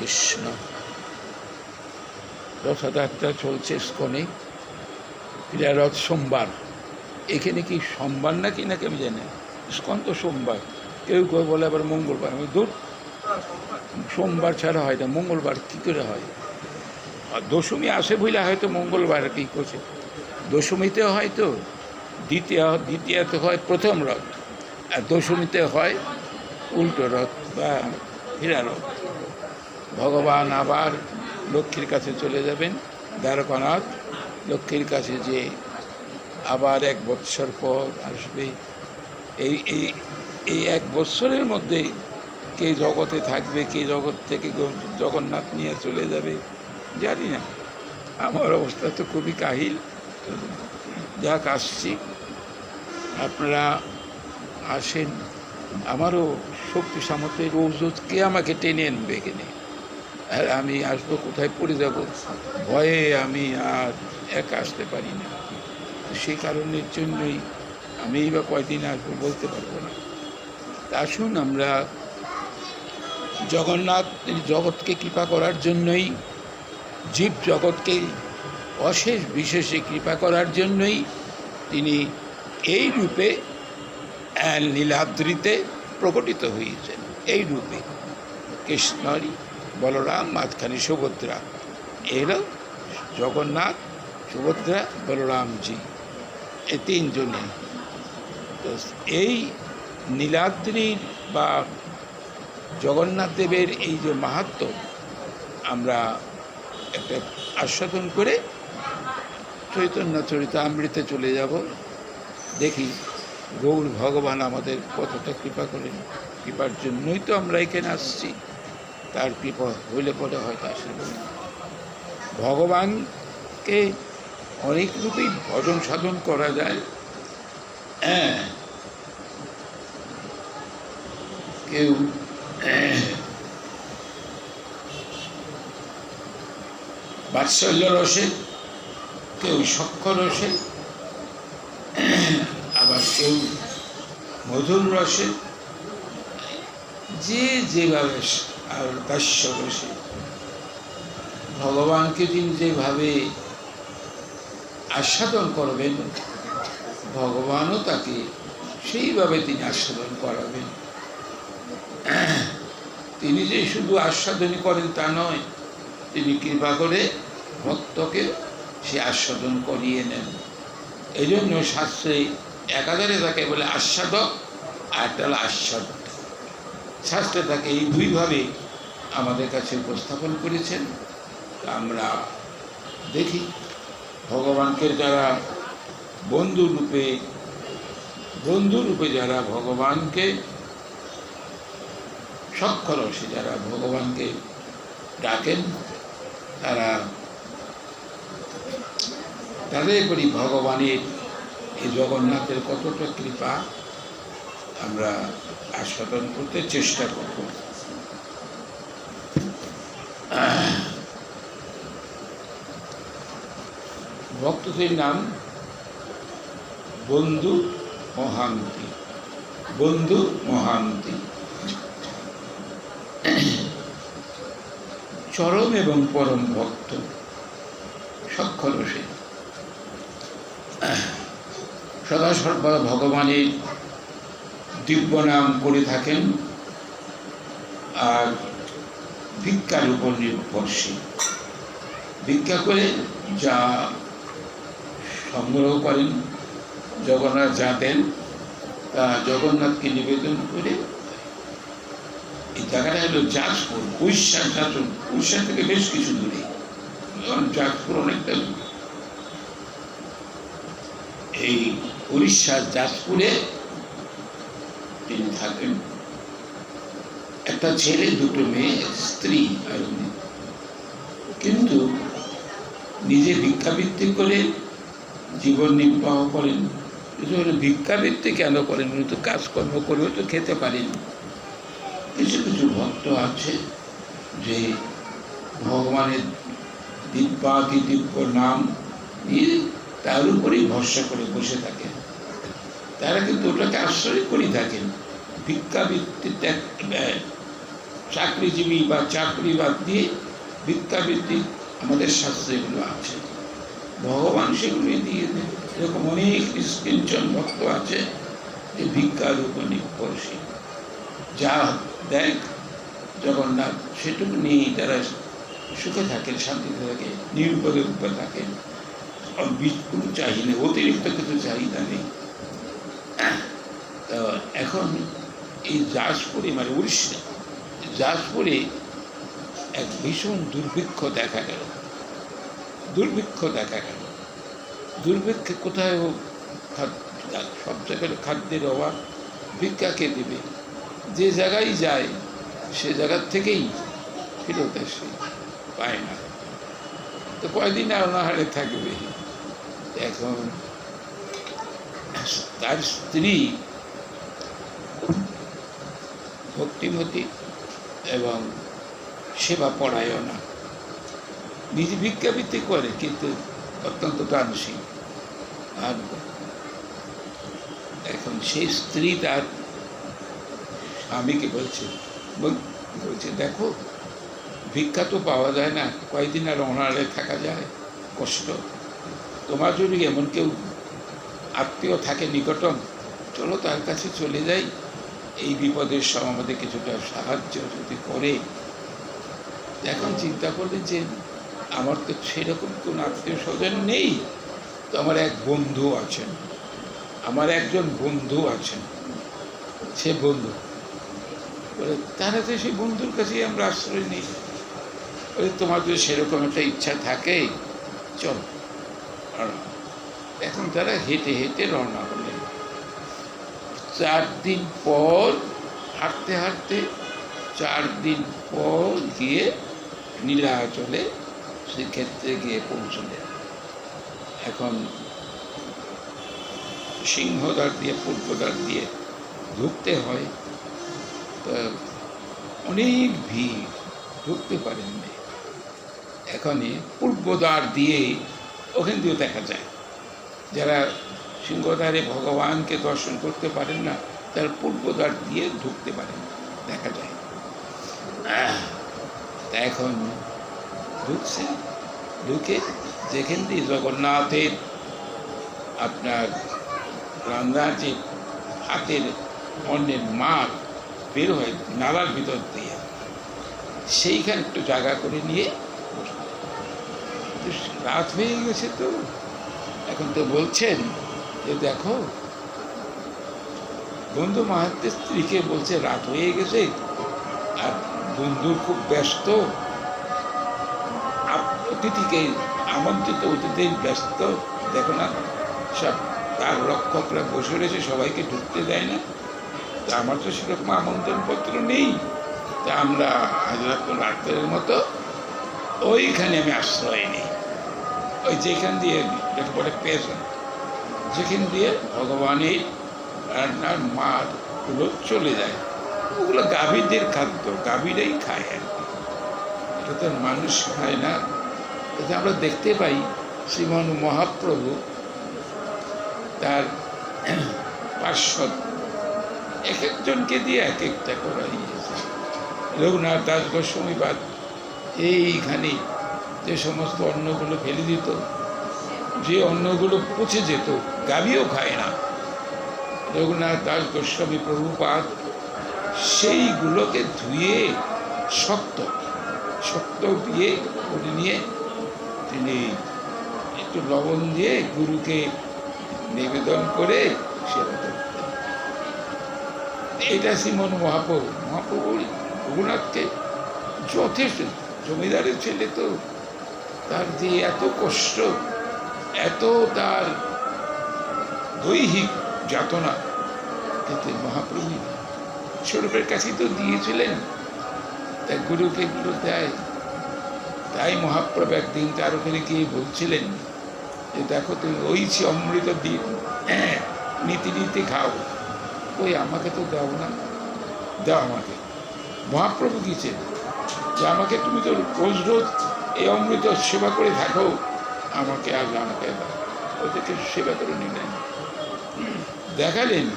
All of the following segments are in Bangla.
কৃষ্ণ। রথযাত্রা চলছে স্কনে, এটা রথ সোমবার। এখানে কি সোমবার নাকি নাকি আমি জানি, স্কন তো সোমবার, কেউ কেউ বলে আবার মঙ্গলবার। আমি দূর, সোমবার ছাড়া হয় না, মঙ্গলবার কী করে হয়? আর দশমী আসে বলে হয়তো মঙ্গলবার কী করছে, দশমীতে হয়তো দ্বিতীয়তে হয় প্রথম রথ, আর দশমীতে হয় উল্টো রথ বা হীরা রথ। ভগবান আবার লক্ষ্মীর কাছে চলে যাবেন, দ্বারকানাথ লক্ষ্মীর কাছে, যে আবার 1 বৎসর পর আসবে। এই এই এই 1 বৎসরের মধ্যে কে জগতে থাকবে, কে জগৎ থেকে জগন্নাথ নিয়ে চলে যাবে জানি না। আমার অবস্থা তো খুবই কাহিল। যাক, আসছি, আপনারা আসেন। আমারও শক্তি সামর্থ্যের ওষুধ কে আমাকে টেনে আনবে এখানে, আর আমি আসবো কোথায়, পড়ে যাব ভয়ে, আমি আর একা আসতে পারি না। সেই কারণের জন্যই আমি বা কয়দিন আসবো বলতে পারবো না। তা আসুন, আমরা জগন্নাথ জগৎকে কৃপা করার জন্যই, জীব জগৎকে অশেষ বিশেষে কৃপা করার জন্যই তিনি এই রূপে নীলাদ্রিতে প্রকটিত হয়েছেন। এই রূপে কৃষ্ণরই বলরাম, মাঝখানে সুভদ্রা। এলো জগন্নাথ, সুভদ্রা, বলরামজি, এই 3 জনে। তো এই নীলাদ্রির বা জগন্নাথ দেবের এই যে মাহাত্ম্য, আমরা একটা আস্বাদন করে চৈতন্য চরিতামৃতে চলে যাব। দেখি গৌর ভগবান আমাদের কতটা কৃপা করেন। কৃপার জন্যই তো আমরা এখানে আসছি, তার কৃপা হইলে পরে হয়তো আসব। ভগবানকে অনেক রূপেই ভজন সাধন করা যায়। কেউ বাৎসল্য রসে, কেউ সখ্য রসে, আবার কেউ মধুর রসে, যে যেভাবে, আর দাস্য রসে। ভগবানকে তিনি যেভাবে আস্বাদন করবেন, ভগবানও তাকে সেইভাবে তিনি আস্বাদন করাবেন। তিনি যে শুধু আস্বাদনই করেন তা নয়, তিনি কৃপা করে ভক্তকে সে আস্বাদন করিয়ে নেন। এই জন্য শাস্ত্রে একাধারে তাকে বলে আস্বাদক, আর একটা হলো আস্বাদক। শাস্ত্রে তাকে এই 2ভাবে আমাদের কাছে উপস্থাপন করেছেন। আমরা দেখি ভগবানকে যারা বন্ধুরূপে যারা ভগবানকে সক্ষরসে যারা ভগবানকে ডাকেন, তাদের উপরই ভগবানের এই জগন্নাথের কতটা কৃপা আমরা আস্বাদন করতে চেষ্টা করব। ভক্তদের নাম বন্ধু মহান্তি। বন্ধু মহান্তি চরম এবং পরম ভক্ত, সক্ষরসে সদা সর্বদা ভগবানের দিব্য নাম করে থাকেন, আর ভিক্ষার উপর নির্ভরশীল। ভিক্ষা করে যা সংগ্রহ করেন, জগন্নাথ যা দেন তা জগন্নাথকে নিবেদন করে। এই জায়গাটা হলো যাজপুর, উড়িষ্যা, উড়িষ্যা থেকে বেশ কিছু দূরে। যাজপুর অনেকটা, এই উড়িষ্যার যাজপুরে তিনি থাকেন। একটা ছেলে, 2 মেয়ে, স্ত্রী আর উনি। কিন্তু নিজে ভিক্ষাবৃত্তি করে জীবন নির্বাহ করেন। ভিক্ষাবৃত্তি কেন করেন? উনি তো কাজকর্ম করেও তো খেতে পারেন। কিছু কিছু ভক্ত আছে যে ভগবানের দিব্যাতি দিব্য নাম নিয়ে তার উপরেই ভরসা করে বসে থাকেন। তারা কিন্তু ওটাকে আশ্রয় করে থাকেন, ভিক্ষাবৃত্তি চাকরিজীবী বা চাকরি বাদ দিয়ে ভিক্ষাবৃত্তি আমাদের শাস্ত্রে এগুলো আছে। ভগবান সেগুলি দিয়ে দেন। এরকম অনেক নিষ্কিঞ্চন ভক্ত আছে যে ভিক্ষার উপর নির্ভরশীল, যা দেখ জগন্নাথ সেটুকু নিয়েই তারা সুখে থাকেন, শান্তিতে থাকে, নিরুপদে রূপে থাকেন। কোনো চাহিদা, অতিরিক্ত কিছু চাহিদা নেই। তো এখন এই যাজপুরে মানে উড়িষ্যা যাজপুরে এক ভীষণ দুর্ভিক্ষ দেখা গেল। দুর্ভিক্ষে কোথায় সব জায়গায় খাদ্যের অভাব, ভিক্ষাকে দেবে, যে জায়গায় যায় সে জায়গার থেকেই ফেরত আসে, পায় না। তো কয়দিন অনাহারে থাকবে। এখন তার স্ত্রী ভক্তিমতী এবং সেবা পরায়ণা, নিজে ভিক্ষাবৃত্তি করে কিন্তু অত্যন্ত দানশীল। আর এখন সেই স্ত্রী তার স্বামীকে বলছে দেখো, ভিক্ষা তো পাওয়া যায় না, কয়েকদিন আর অনাহারে থাকা যায়, কষ্ট। তোমার যদি এমন কেউ আত্মীয় থাকে নিকটম, চলো তার কাছে চলে যাই, এই বিপদের সময় আমাদের কিছুটা সাহায্য যদি করে। এখন চিন্তা করলে যে আমার তো সেরকম কোনো আত্মীয় স্বজন নেই, তো আমার একজন বন্ধু আছেন, সে বন্ধু বলে তারা তো সেই বন্ধুর কাছেই আমরা আশ্রয় নিই। বলে তোমার যদি সেরকম একটা ইচ্ছা থাকে চলো। এখন তারা হেঁটে হেঁটে রওনা হলেন। 4 দিন পর হাঁটতে 4 দিন পর গিয়ে নীলাচলে শ্রীক্ষেত্রে গিয়ে পৌঁছলেন। এখন সিংহদ্বার দিয়ে পূর্বদ্বার দিয়ে ঢুকতে হয়, তো অনেক ভিড়, ঢুকতে পারেননি। এখানে পূর্বদ্বার দিয়ে ওখান দিয়েও দেখা যায়, যারা সিংহদ্বারে ভগবানকে দর্শন করতে পারেন না তারা পূর্বদ্বার দিয়ে ঢুকতে পারেন, দেখা যায়। তা এখন ঢুকছে, ঢুকে যেখান দিয়ে জগন্নাথের আপনার রান্নার যে হাতের অন্যের মার বের হয় নালার ভিতর দিয়ে, সেইখানে একটু জায়গা করে নিয়ে রাত হয়ে গেছে। তো এখন তো বলছেন যে দেখো, বন্ধু মাহাত্মের স্ত্রীকে বলছে রাত হয়ে গেছে, আর বন্ধু খুব ব্যস্ত, অতিথিকে আমন্ত্রিত অতিথি ব্যস্ত, দেখো না সব তার রক্ষকরা বসে রয়েছে, সবাইকে ঢুকতে দেয় না। তা আমার তো সেরকম আমন্ত্রণপত্র নেই, তা আমরা রাতের মতো ওইখানে আমি আশ্রয় নিই, ওই যেখান দিয়ে বলে পেছন, যেখান দিয়ে ভগবানের রান্নার মারগুলো চলে যায়, ওগুলো গাভীদের খাদ্য, গাভীরাই খায় আর কি, এটা তো মানুষ খায় না। এতে আমরা দেখতে পাই শ্রীমান মহাপ্রভু তার পার্শ্বদ এক একজনকে দিয়ে এক একটা করাইয়েছে। রঘুনাথ দাস গোস্বামীপাদ এইখানে যে সমস্ত অন্নগুলো ফেলে দিত, যে অন্নগুলো পচে যেত, গাভীও খায় না, রঘুনাথ দাস গোস্বামী প্রভুপাদ সেইগুলোকে ধুয়ে শক্ত দিয়ে করে নিয়ে তিনি একটু লবণ দিয়ে গুরুকে নিবেদন করে সেবা করতেন। এটা শ্রীমন মহাপ্রভু রঘুনাথকে যথেষ্ট, জমিদারের ছেলে তো, তার যে এত কষ্ট, এত তার দৈহিক যাতনা, কিন্তু মহাপ্রভু স্বরূপের কাছেই তো দিয়েছিলেন, তাই গুরুকে এগুলো দেয়। তাই মহাপ্রভু একদিন তার ওখানে গিয়ে বলছিলেন যে দেখো তুমি ওই অমৃত দিয়ে নীতি খাও, ওই আমাকে তো দাও না, দাও আমাকে। মহাপ্রভু কিছে যে আমাকে তুমি তো রোজ এই অমৃত সেবা করে থাকো, আমাকে আমাকে দাও। ওদেরকে সেবা করে নিলেন, দেখালেন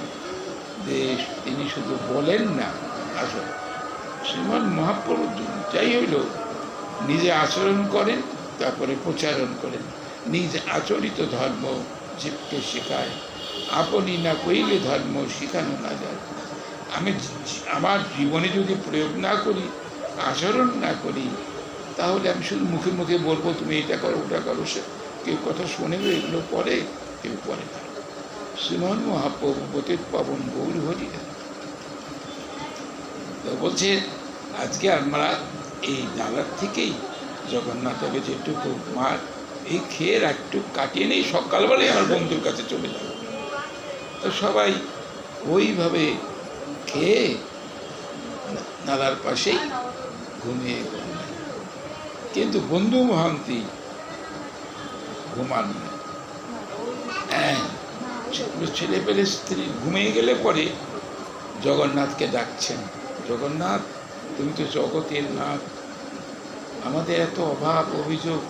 যে তিনি শুধু বলেন না, আসলে শ্রীমৎ মহাপ্রভু যাই হইল নিজে আচরণ করেন, তারপরে প্রচারণ করেন। নিজ আচরিত ধর্ম জীবকে শেখায়, আপনি না কইলে ধর্ম শেখানো না যায়। আমি আমার জীবনে যদি প্রয়োগ না করি, আচরণ না করি, তাহলে আমি শুধু মুখে মুখে বলবো তুমি এটা করো ওটা করো, সে কেউ কথা শোনেবে, এগুলো পরে কেউ পরে না। শ্রীমন মহাপ্রভু পতিত পাবন গৌর হরি। তো বলছে আজকে আমরা এই ডালার থেকেই জগন্নাথকে যেটুকু মার এই খেয়ে একটু কাটিয়ে নেই, সকালবেলায় আমার বন্ধুর কাছে চলে যাবো। তো সবাই ওইভাবে খেয়ে নালার পাশেই ঘুমিয়ে পড়লেন। কিন্তু বন্ধু মহান্তি ঘুমান না। ছেলে পেলে স্ত্রী ঘুমিয়ে গেলে পরে জগন্নাথকে ডাকছেন, জগন্নাথ তুমি তো জগতের নাথ, আমাদের এত অভাব অভিযোগ,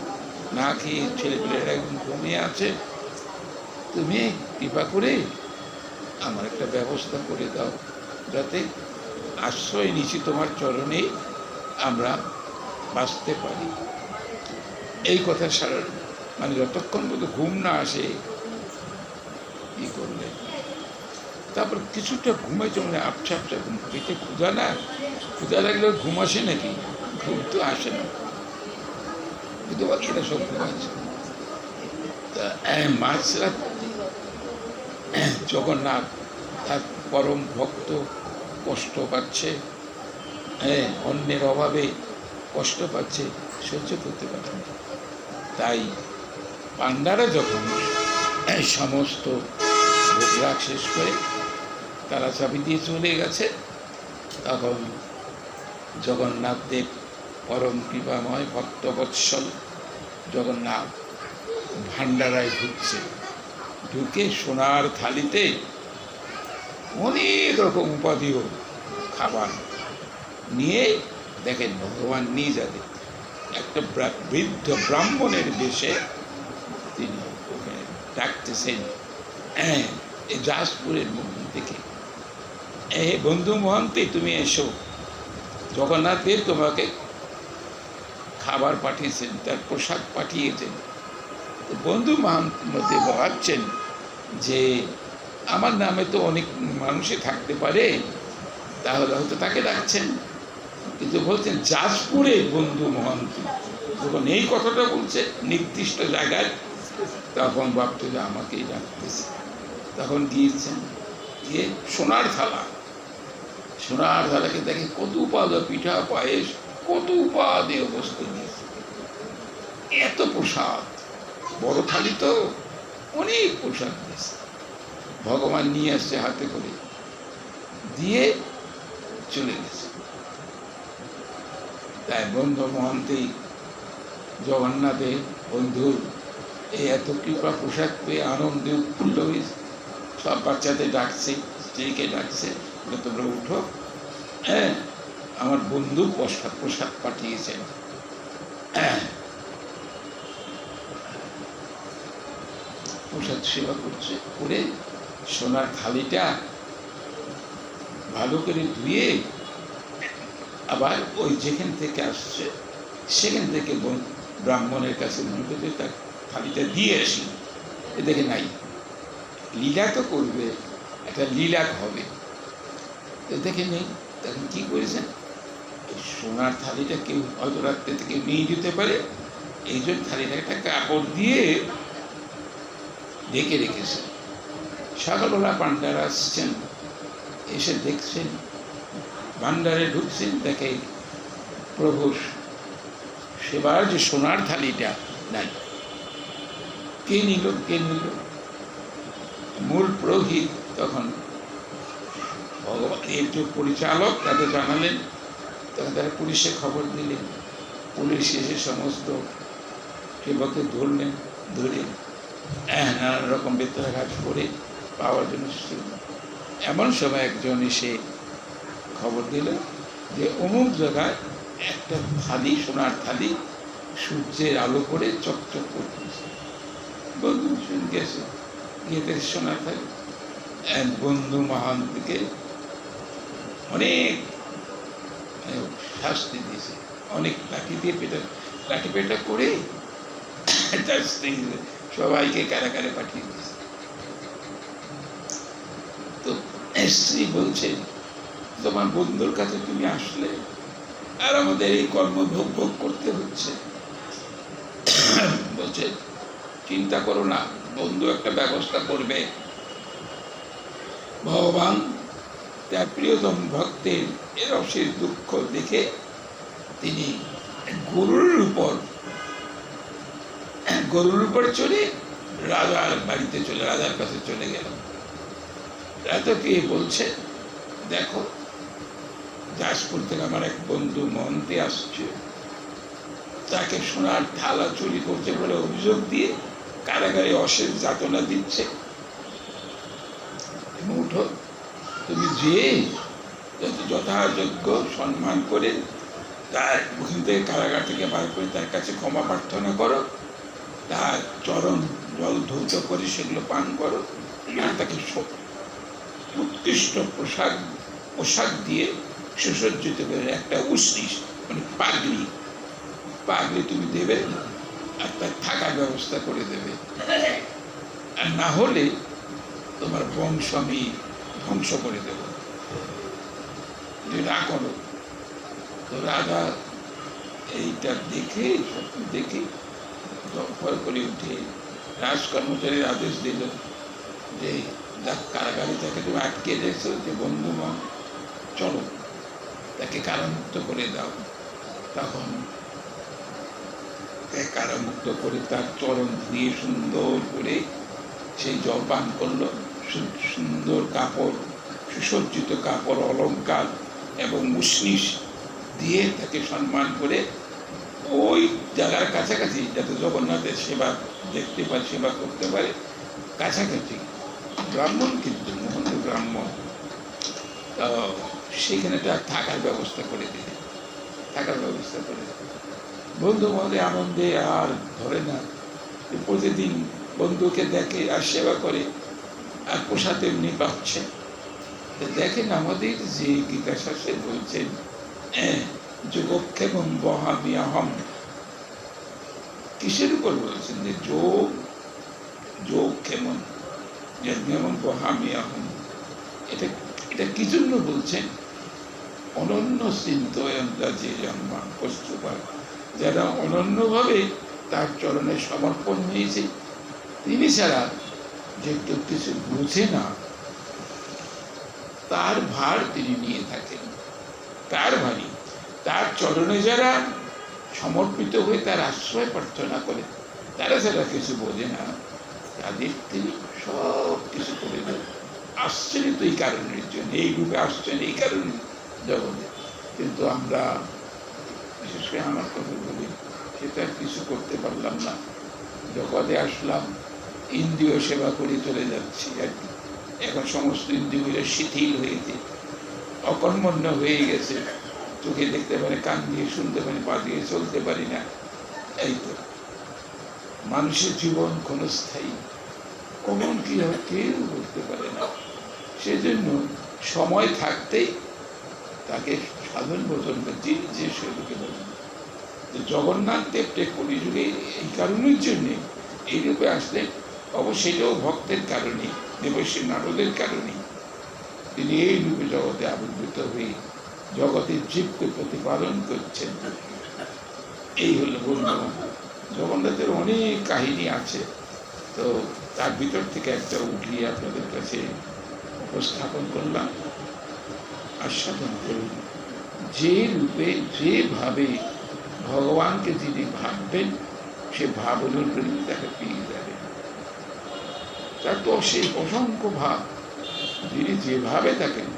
না খেয়ে ছেলেপেলেরা একদম ঘুমিয়ে আছে, তুমি কৃপা করে আমার একটা ব্যবস্থা করে দাও, যাতে আশ্রয় নিচ্ছি তোমার চরণে আমরা বাঁচতে পারি। এই কথা সারা মানে যতক্ষণ পর্যন্ত ঘুম না আসে ই করলেন। তারপর কিছুটা ঘুমাই চলে, আপছা আপছা ঘুম, পেটে ক্ষুধা না, ক্ষুধা লাগলে ঘুম আসে নাকি? ঘুম তো আসে না, কিন্তু এরা সব ঘুমাচ্ছে। তা মাঝরাত জগন্নাথ তার পরম ভক্ত কষ্ট পাচ্ছে, অন্যের অভাবে কষ্ট পাচ্ছে, সহ্য করতে পারছে না। তাই পাণ্ডারা যখন সমস্ত ভোগরাগ শেষ করে তারা চাবি দিয়ে চলে গেছে, তখন জগন্নাথ দেব পরম কৃপাময় ভক্তবৎসল জগন্নাথ ভান্ডারায় ঢুকছে। ঢুকে সোনার থালিতে অনেক রকম উপাদেয় খাবার নিয়ে দেখেন ভগবান নিয়ে যাবে একটা বৃদ্ধ ব্রাহ্মণের বেশে তিনি ওখানে ডাকতেছেন এই দাসপুরের মধ্যে থেকে, বন্ধু মহান্তি তুমি এসো, জগন্নাথের তোমাকে খাবার পাঠিয়েছেন, তার প্রসাদ পাঠিয়েছেন। বন্ধু মহান্তি ভাবছেন যে আমার নামে তো অনেক মানুষই থাকতে পারে, তাহলে হয়তো তাকে ডাকছেন, কিন্তু বলছেন যাজপুরের বন্ধু মহান্তি। যখন এই কথাটা বলছে নির্দিষ্ট জায়গায়, তখন ভাবতে যে আমাকেই ডাকতেছে। তখন গিয়েছেন, গিয়ে সোনার থালাকে দেখে কত উপাদেয় পিঠা পায়েস, কত উপাদেয় বস্তু নিয়েছে, এত প্রসাদ, বড় থালি তো, অনেক প্রসাদ দিয়েছে। ভগবান নিয়ে আসছে হাতে করে, দিয়ে চলে গেছে। তাই বন্ধু মহান্তি জগন্নাথের বন্ধুর এই এত কৃপা প্রসাদ পেয়ে আনন্দে উৎফুল্ল হয়েছে। সব বাচ্চাদের ডাকছে, স্ত্রীকে ডাকছে, তোমরা উঠো, আমার বন্ধু প্রসাদ পাঠিয়েছেন। প্রসাদ সেবা করছে, করে সোনার থালিটা ভালো করে ধুয়ে আবার ওই যেখান থেকে আসছে সেখান থেকে ব্রাহ্মণের কাছে মনে তার থালিটা দিয়ে আসি। দেখে নাই, লীলা তো করবে, একটা লীলা হবে, দেখে নেই। তখন কি করেছেন, সোনার থালিটা কেউ হয়তো রাত্রে থেকে নিয়ে যেতে পারে, এই জন্য থালিটা একটা কাপড় দিয়ে ঢেকে রেখেছে। সকালবেলা পাণ্ডারা আসছেন, এসে দেখছেন, ভান্ডারে ঢুকছেন, দেখে প্রভুর সেবার যে সোনার থালিটা নাই। কে নিল? মূল পুরোহিত তখন ভগবান এর যে পরিচালক তাদের জানালেন, তখন তারা পুলিশে খবর দিলেন। পুলিশ এসে সমস্ত সেবকে ধরলেন, ধরে নানান রকম বেত্রাঘাত করে পাওয়ার জন্য। এমন সময় একজন এসে খবর দিল যে অমুক জায়গায় একটা থালি, সোনার থালি, সূর্যের আলো করে চকচক করতেছে। বন্ধু গেছে, গিয়ে সোনার থালি। এক বন্ধু মহান্তিকে অনেক শাস্তি দিয়েছে, অনেক লাঠি দিয়ে লাঠি পেটা করে তার স্ত্রী সবাইকে কারাগারে পাঠিয়ে দিয়েছে। তো স্ত্রী বলছে, তোমার বন্ধুর কাছে তুমি আসলে আর আমাদের এই কর্ম ভোগ ভোগ করতে হচ্ছে। বলছে, চিন্তা করো না, বন্ধু একটা ব্যবস্থা করবে। ভগবান তার প্রিয়তম ভক্তের এর অশেষ দুঃখ দেখে তিনি গরুর উপর চড়ে রাজার বাড়িতে রাজার কাছে চলে গেল। রাজা কে বলছে, দেখো যাজপুর থেকে আমার এক বন্ধু মহন্তি আসছে, তাকে সোনার থালা চুরি করছে বলে অভিযোগ দিয়ে কারাগারে অশেষ যাতনা দিচ্ছে। উঠো, তুমি যে যথাযোগ্য সম্মান করে তার ওখান থেকে কারাগার থেকে বার করে তার কাছে ক্ষমা প্রার্থনা করো, তার চরণ জল ধৌত করে সেগুলো পান করো, আর তাকে উৎকৃষ্ট পোশাক দিয়ে সুসজ্জিত করে একটা উষ্ণিস মানে পাগড়ি তুমি দেবে, আর তার থাকার ব্যবস্থা করে দেবে। আর না হলে তোমার বংশ আমি ধ্বংস করে দেব, না করো। তো রাজা এইটা দেখে ভয় করে উঠে রাজকর্মচারীর আদেশ দিল যে কারাগারে তাকে তুমি আটকে রেখেছো, যে বন্ধুগণ চলো তাকে কারামুক্ত করে দাও। তখন কারামুক্ত করে তার চরণ দিয়ে সুন্দর করে সেই জল পান করলো। সুন্দর কাপড়, সুসজ্জিত কাপড়, অলঙ্কার এবং মুসনিস দিয়ে তাকে সম্মান করে ওই জায়গার কাছাকাছি, যাতে জগন্নাথের সেবা দেখতে পারে, সেবা করতে পারে, কাছাকাছি ব্রাহ্মণ, কিন্তু মোহন ব্রাহ্মণ, সেখানে তার থাকার ব্যবস্থা করে দিলে। বন্ধু মধ্যে আনন্দে আর ধরে না, প্রতিদিন বন্ধুকে দেখে আর সেবা করে, আর প্রসাদ এমনি পাচ্ছে। দেখেন আমাদের যে গীতা শাস্ত্রে বলছেন, যোগক্ষেমম বহামিয়াহম, কিসের উপর বলছেন? যে যোগ ক্ষেমন যেমন বহামিয়াহম, এটা কি জন্য বলছেন? অনন্য চিন্তয়ন্তা যে জন্মা কষ্টপাল, যারা অনন্যভাবে তার চরণে সমর্পণ হয়েছে, তিনি ছাড়া যে কেউ কিছু বুঝে না, তার ভার তিনি নিয়ে থাকেন। তার চরণে যারা সমর্পিত হয়ে তার আশ্রয় প্রার্থনা করে, তারা যারা কিছু বোঝে না, তাদের তিনি সব কিছু করে দেন। আসছেন তো এই কারণের জন্য, এই রূপে আসছেন এই কারণে জগতে। কিন্তু আমরা, বিশেষ করে আমার কথা বলি, সেটা কিছু করতে পারলাম না। জগতে আসলাম, ইন্দ্রিয় সেবা করে চলে যাচ্ছি আর কি। এখন সমস্ত ইন্দ্রিয়গুলো শিথিল হয়েছে, অকর্মণ্য হয়ে গেছে। চোখে দেখতে পারে, কান দিয়ে শুনতে পারি, পা দিয়ে চলতে পারি না। এই তো মানুষের জীবন ক্ষণস্থায়ী, কখন কি হয় কেউ বলতে পারে না। সেজন্য সময় থাকতেই তাকে সাধন ভোজন যে সেগুলোকে বলেন। জগন্নাথ দেব কলিযুগে এই কারণের জন্যে এই রূপে আসলেন। অবশ্যইটাও ভক্তের কারণে, দেবশ্রী নারদের কারণে তিনি এই রূপে জগতে আবির্ভূত হয়ে জগতের জীবকে প্রতিপালন করছেন। এই হলো বন্ধুগণ, জগন্নাথের অনেক কাহিনী আছে, তো তার ভিতর থেকে একটা উঠিয়ে আপনাদের কাছে উপস্থাপন করলাম। আস্বাদন করুন, যে রূপে যেভাবে ভগবানকে যিনি ভাববেন, সে ভাব অনুযায়ী তাকে পেয়ে যাবেন। তার তো সেই অসংখ্য ভাব, যিনি যেভাবে থাকেন,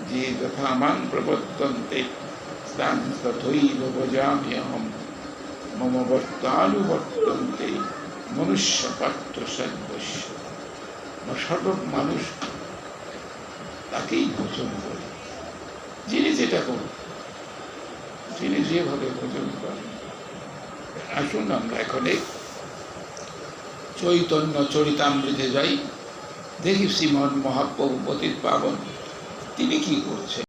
যে যথা মান প্রবর্তন্তে তান তথৈব ভজাম্যহম মম বর্তানুবর্তন্তে মনুষ্য পাত্র সর্বস্ব। সর্ব মানুষ তাকেই ভোজন করে, যিনি যেটা করেন, যিনি যেভাবে ভোজন করেন। আসুন আমরা এখন চৈতন্য চরিতামৃতে যাই, দেখি শ্রীমন মহাপ্রভু পতিত পাবন তিনি কি করছেন।